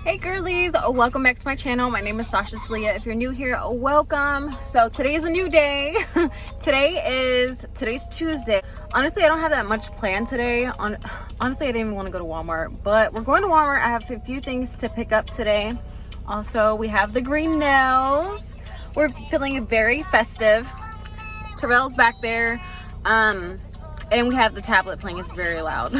Hey girlies, welcome back to my channel. My name is Sasha Celia. If you're new here, welcome. So today is a new day. Today's Tuesday. Honestly, I don't have that much planned today. Honestly, I didn't even want to go to Walmart, but we're going to Walmart. I have a few things to pick up today. Also, we have the green nails. We're feeling very festive. Terrell's back there. And we have the tablet playing. It's very loud.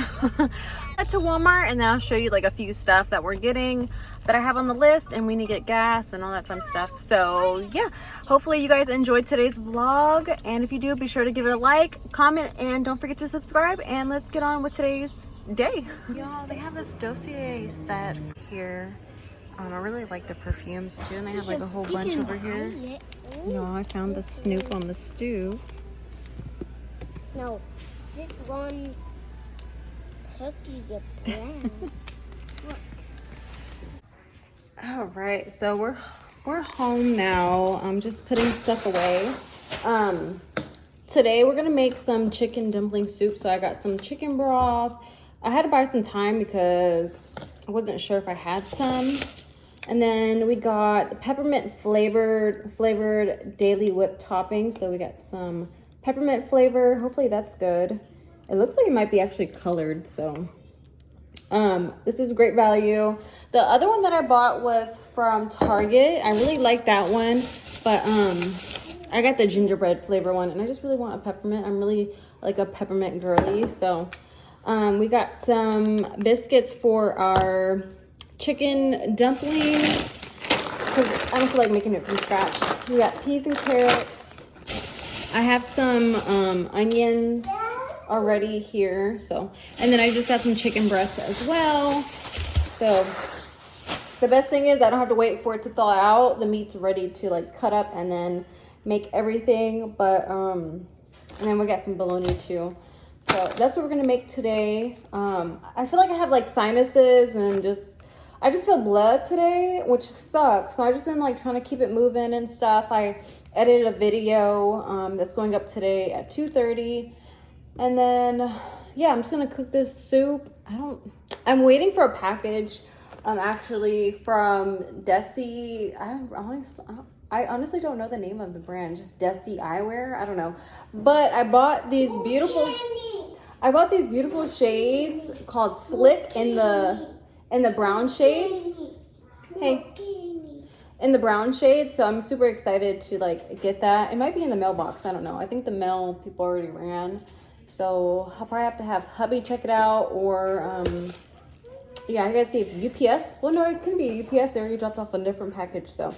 Head to Walmart and then I'll show you like a few stuff that we're getting that I have on the list, and we need to get gas and all that fun stuff. So yeah, hopefully you guys enjoyed today's vlog, and if you do, be sure to give it a like, comment, and don't forget to subscribe, and let's get on with today's day. Y'all, they have this dossier set here. I really like the perfumes too, and they have like a whole bunch over here. Y'all, I found the Snoop on the stoop. No, this one cookie is brown. All right, so we're home now. I'm just putting stuff away. Today we're gonna make some chicken dumpling soup. So I got some chicken broth. I had to buy some thyme because I wasn't sure if I had some. And then we got peppermint flavored daily whipped topping. So we got some peppermint flavor. Hopefully that's good. It looks like it might be actually colored, so this is great value. The other one that I bought was from Target. I really like that one, but I got the gingerbread flavor one, and I just really want a peppermint. I'm really like a peppermint girly. So we got some biscuits for our chicken dumplings because I don't feel like making it from scratch. We got peas and carrots. I have some onions already here, so, and then I just got some chicken breasts as well. So the best thing is I don't have to wait for it to thaw out. The meat's ready to like cut up and then make everything. But and then we got some bologna too. So that's what we're gonna make today. I feel like I have like sinuses and I just feel blood today, which sucks. So I just been like trying to keep it moving and stuff. I edited a video that's going up today at 2:30. And then, yeah, I'm just gonna cook this soup. I'm waiting for a package, actually from Desi. I honestly don't know the name of the brand, just Desi Eyewear. I don't know. But I bought these beautiful shades called Slick in the brown shade. Hey. In the brown shade, so I'm super excited to like get that. It might be in the mailbox, I don't know. I think the mail people already ran. So I'll probably have to have hubby check it out, or yeah, I gotta see if UPS. Well, no, it couldn't be UPS. They already dropped off a different package. So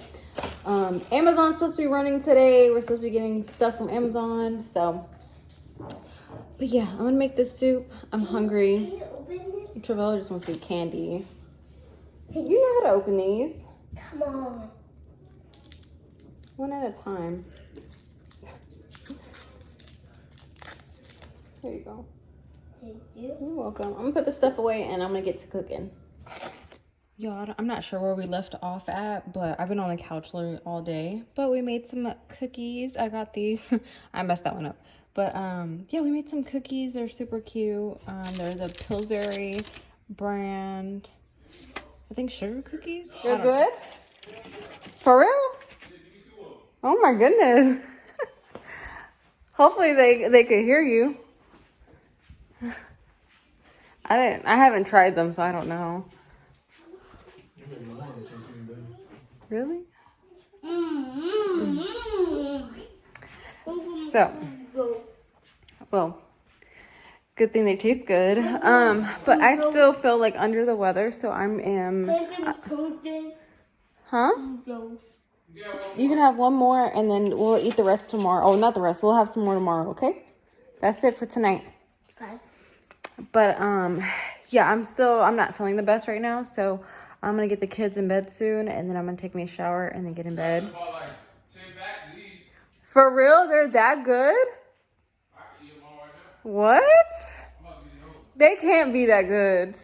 Amazon's supposed to be running today. We're supposed to be getting stuff from Amazon. So, but yeah, I'm gonna make this soup. I'm hungry. Travella just wants to eat candy. You know how to open these. Come on. One at a time. There you go. Thank you. You're welcome. I'm gonna put this stuff away and I'm gonna get to cooking. Y'all, I'm not sure where we left off at, but I've been on the couch literally all day. But we made some cookies. I got these. I messed that one up. But yeah, we made some cookies. They're super cute. They're the Pillsbury brand, I think, sugar cookies. They're good? For real? Oh my goodness. Hopefully they could hear you. I haven't tried them, so I don't know. Really? So, well, good thing they taste good. But I still feel like under the weather, so huh? You can have one more and then we'll eat the rest tomorrow. Oh, not the rest. We'll have some more tomorrow, okay? That's it for tonight. Okay. But yeah, I'm not feeling the best right now, so I'm gonna get the kids in bed soon, and then I'm gonna take me a shower and then get in bed. For real? They're that good? What? They can't be that good.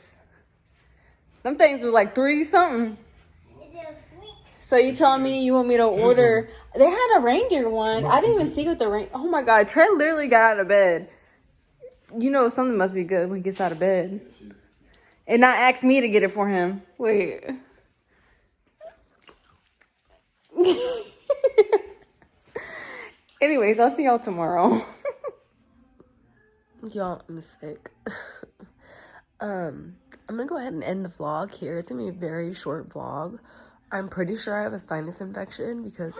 Them things was like 3 something. So you telling me you want me to order? They had a reindeer one. I didn't even see what the oh my God, Trey literally got out of bed. You know something must be good when he gets out of bed. And not ask me to get it for him. Wait. Anyways, I'll see y'all tomorrow. Y'all, I'm sick. I'm gonna go ahead and end the vlog here. It's gonna be a very short vlog. I'm pretty sure I have a sinus infection because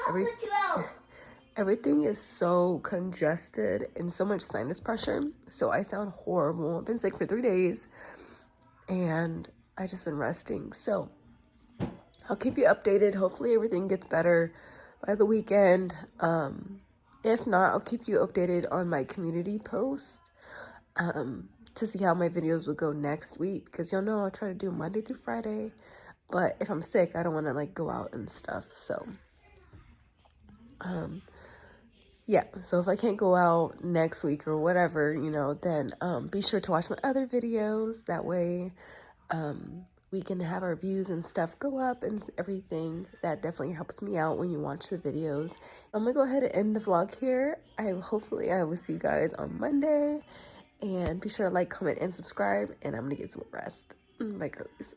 everything is so congested and so much sinus pressure. So I sound horrible. I've been sick for 3 days and I just been resting. So I'll keep you updated. Hopefully everything gets better by the weekend. If not, I'll keep you updated on my community post to see how my videos will go next week, because y'all know I'll try to do Monday through Friday, but if I'm sick, I don't want to like go out and stuff. So yeah, so if I can't go out next week or whatever, you know, then be sure to watch my other videos. That way we can have our views and stuff go up and everything. That definitely helps me out when you watch the videos. I'm gonna go ahead and end the vlog here. Hopefully I will see you guys on Monday, and be sure to like, comment, and subscribe, and I'm gonna get some rest. Bye girlies.